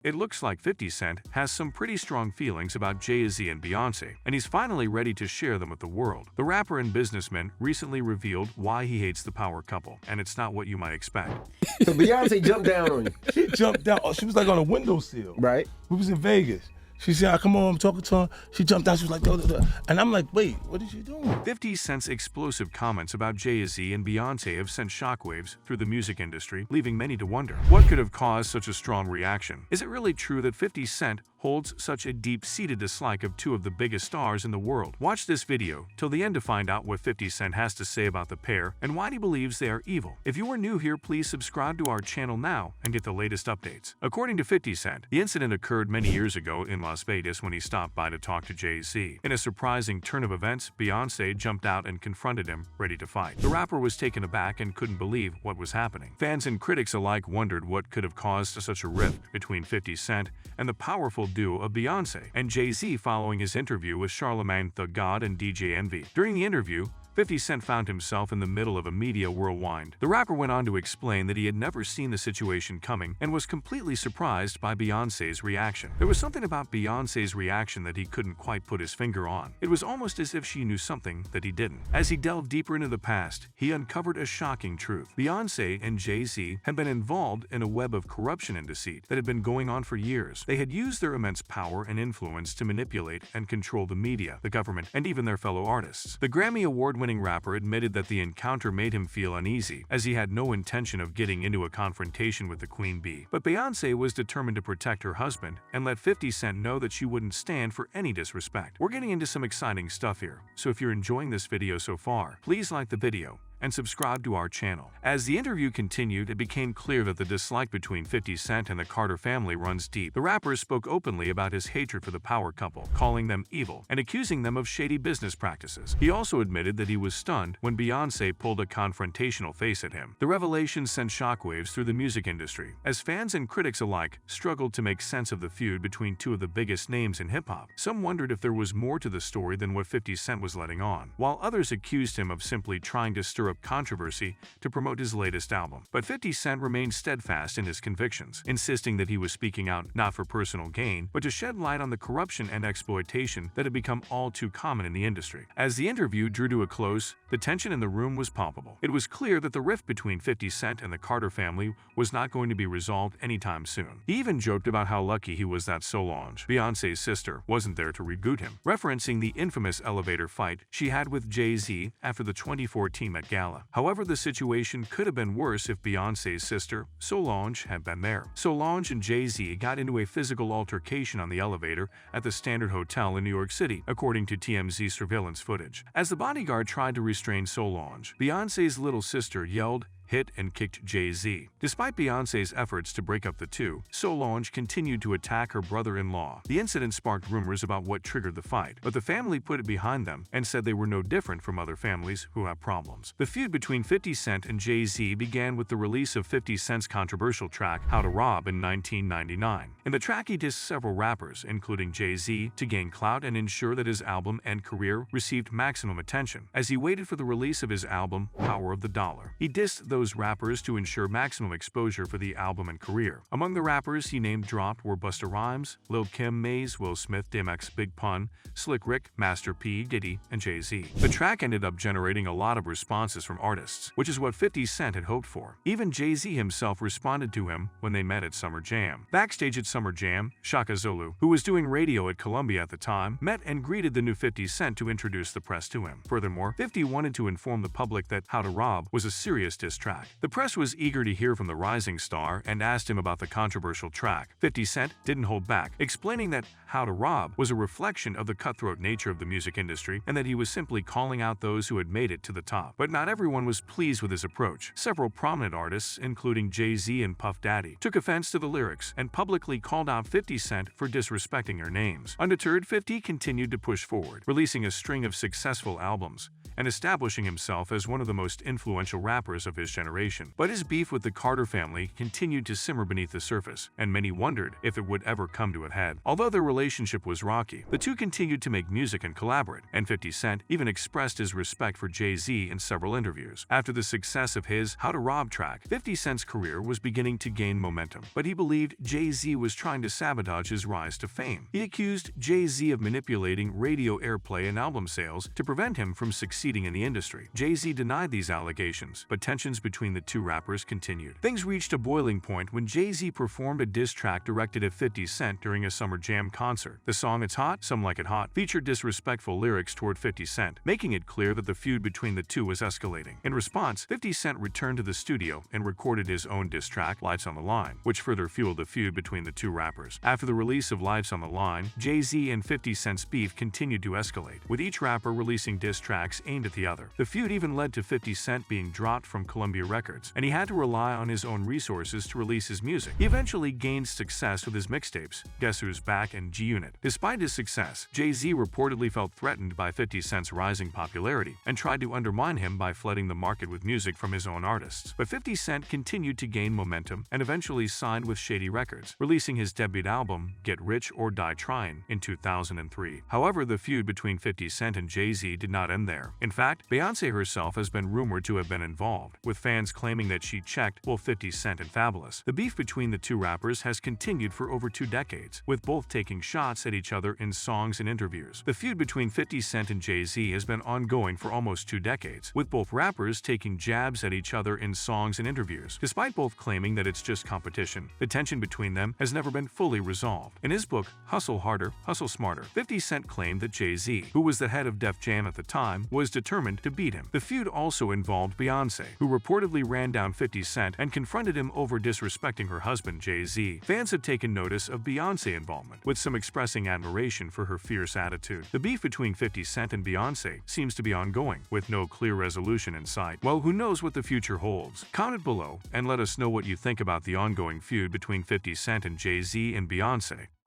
It looks like 50 Cent has some pretty strong feelings about Jay Z and Beyoncé, and he's finally ready to share them with the world. The rapper and businessman recently revealed why he hates the power couple, and it's not what you might expect. So Beyonce jumped down on you. She jumped down. Oh, she was like on a windowsill. Right. We was in Vegas. She said, come on, I'm talking to her. She jumped out. She was like, duh, duh, duh. And I'm like, wait, what is she doing? 50 Cent's explosive comments about Jay Z and Beyoncé have sent shockwaves through the music industry, leaving many to wonder, what could have caused such a strong reaction? Is it really true that 50 Cent holds such a deep-seated dislike of two of the biggest stars in the world? Watch this video till the end to find out what 50 Cent has to say about the pair and why he believes they are evil. If you are new here, please subscribe to our channel now and get the latest updates. According to 50 Cent, the incident occurred many years ago in Las Vegas when he stopped by to talk to Jay Z. In a surprising turn of events, Beyoncé jumped out and confronted him, ready to fight. The rapper was taken aback and couldn't believe what was happening. Fans and critics alike wondered what could have caused such a rift between 50 Cent and the powerful duo of Beyoncé and Jay Z following his interview with Charlamagne the God and DJ Envy. During the interview, 50 Cent found himself in the middle of a media whirlwind. The rapper went on to explain that he had never seen the situation coming and was completely surprised by Beyoncé's reaction. There was something about Beyoncé's reaction that he couldn't quite put his finger on. It was almost as if she knew something that he didn't. As he delved deeper into the past, he uncovered a shocking truth. Beyoncé and Jay Z had been involved in a web of corruption and deceit that had been going on for years. They had used their immense power and influence to manipulate and control the media, the government, and even their fellow artists. The Grammy Award-winning rapper admitted that the encounter made him feel uneasy, as he had no intention of getting into a confrontation with the Queen Bee. But Beyoncé was determined to protect her husband and let 50 Cent know that she wouldn't stand for any disrespect. We're getting into some exciting stuff here, so if you're enjoying this video so far, please like the video and subscribe to our channel. As the interview continued, it became clear that the dislike between 50 Cent and the Carter family runs deep. The rapper spoke openly about his hatred for the power couple, calling them evil and accusing them of shady business practices. He also admitted that he was stunned when Beyoncé pulled a confrontational face at him. The revelation sent shockwaves through the music industry, as fans and critics alike struggled to make sense of the feud between two of the biggest names in hip-hop. Some wondered if there was more to the story than what 50 Cent was letting on, while others accused him of simply trying to stir up controversy to promote his latest album. But 50 Cent remained steadfast in his convictions, insisting that he was speaking out not for personal gain, but to shed light on the corruption and exploitation that had become all too common in the industry. As the interview drew to a close, the tension in the room was palpable. It was clear that the rift between 50 Cent and the Carter family was not going to be resolved anytime soon. He even joked about how lucky he was that Solange, Beyoncé's sister, wasn't there to reboot him, referencing the infamous elevator fight she had with Jay Z after the 2014 Met Gala. However, the situation could have been worse if Beyoncé's sister, Solange, had been there. Solange and Jay Z got into a physical altercation on the elevator at the Standard Hotel in New York City, according to TMZ surveillance footage. As the bodyguard tried to restrain Solange, Beyoncé's little sister yelled, hit, and kicked Jay Z. Despite Beyoncé's efforts to break up the two, Solange continued to attack her brother-in-law. The incident sparked rumors about what triggered the fight, but the family put it behind them and said they were no different from other families who have problems. The feud between 50 Cent and Jay Z began with the release of 50 Cent's controversial track, How to Rob, in 1999. In the track, he dissed several rappers, including Jay Z, to gain clout and ensure that his album and career received maximum attention. As he waited for the release of his album, Power of the Dollar, he dissed those rappers to ensure maximum exposure for the album and career. Among the rappers he name-dropped were Busta Rhymes, Lil Kim, Maze, Will Smith, DMX, Big Pun, Slick Rick, Master P, Diddy, and Jay Z. The track ended up generating a lot of responses from artists, which is what 50 Cent had hoped for. Even Jay Z himself responded to him when they met at Summer Jam. Backstage at Summer Jam, Shaka Zulu, who was doing radio at Columbia at the time, met and greeted the new 50 Cent to introduce the press to him. Furthermore, 50 wanted to inform the public that How to Rob was a serious diss track. The press was eager to hear from the rising star and asked him about the controversial track. 50 Cent didn't hold back, explaining that How to Rob was a reflection of the cutthroat nature of the music industry and that he was simply calling out those who had made it to the top. But not everyone was pleased with his approach. Several prominent artists, including Jay Z and Puff Daddy, took offense to the lyrics and publicly called out 50 Cent for disrespecting their names. Undeterred, 50 continued to push forward, releasing a string of successful albums and establishing himself as one of the most influential rappers of his generation. generation. But his beef with the Carter family continued to simmer beneath the surface, and many wondered if it would ever come to a head. Although their relationship was rocky, the two continued to make music and collaborate, and 50 Cent even expressed his respect for Jay-Z in several interviews. After the success of his How to Rob track, 50 Cent's career was beginning to gain momentum, but he believed Jay-Z was trying to sabotage his rise to fame. He accused Jay-Z of manipulating radio airplay and album sales to prevent him from succeeding in the industry. Jay-Z denied these allegations, but tensions between the two rappers continued. Things reached a boiling point when Jay-Z performed a diss track directed at 50 Cent during a Summer Jam concert. The song It's Hot, Some Like It Hot featured disrespectful lyrics toward 50 Cent, making it clear that the feud between the two was escalating. In response, 50 Cent returned to the studio and recorded his own diss track, Lights on the Line, which further fueled the feud between the two rappers. After the release of Lights on the Line, Jay-Z and 50 Cent's beef continued to escalate, with each rapper releasing diss tracks aimed at the other. The feud even led to 50 Cent being dropped from Columbia Records, and he had to rely on his own resources to release his music. He eventually gained success with his mixtapes, Guess Who's Back and G-Unit. Despite his success, Jay-Z reportedly felt threatened by 50 Cent's rising popularity and tried to undermine him by flooding the market with music from his own artists. But 50 Cent continued to gain momentum and eventually signed with Shady Records, releasing his debut album, Get Rich or Die Tryin', in 2003. However, the feud between 50 Cent and Jay-Z did not end there. In fact, Beyoncé herself has been rumored to have been involved, with fans claiming that she checked both 50 Cent and Fabulous. The beef between the two rappers has continued for over 2 decades, with both taking shots at each other in songs and interviews. The feud between 50 Cent and Jay-Z has been ongoing for almost 2 decades, with both rappers taking jabs at each other in songs and interviews. Despite both claiming that it's just competition, the tension between them has never been fully resolved. In his book, Hustle Harder, Hustle Smarter, 50 Cent claimed that Jay-Z, who was the head of Def Jam at the time, was determined to beat him. The feud also involved Beyoncé, who reportedly ran down 50 Cent and confronted him over disrespecting her husband, Jay-Z. Fans have taken notice of Beyoncé's involvement, with some expressing admiration for her fierce attitude. The beef between 50 Cent and Beyoncé seems to be ongoing, with no clear resolution in sight. Well, who knows what the future holds? Comment below and let us know what you think about the ongoing feud between 50 Cent and Jay-Z and Beyoncé.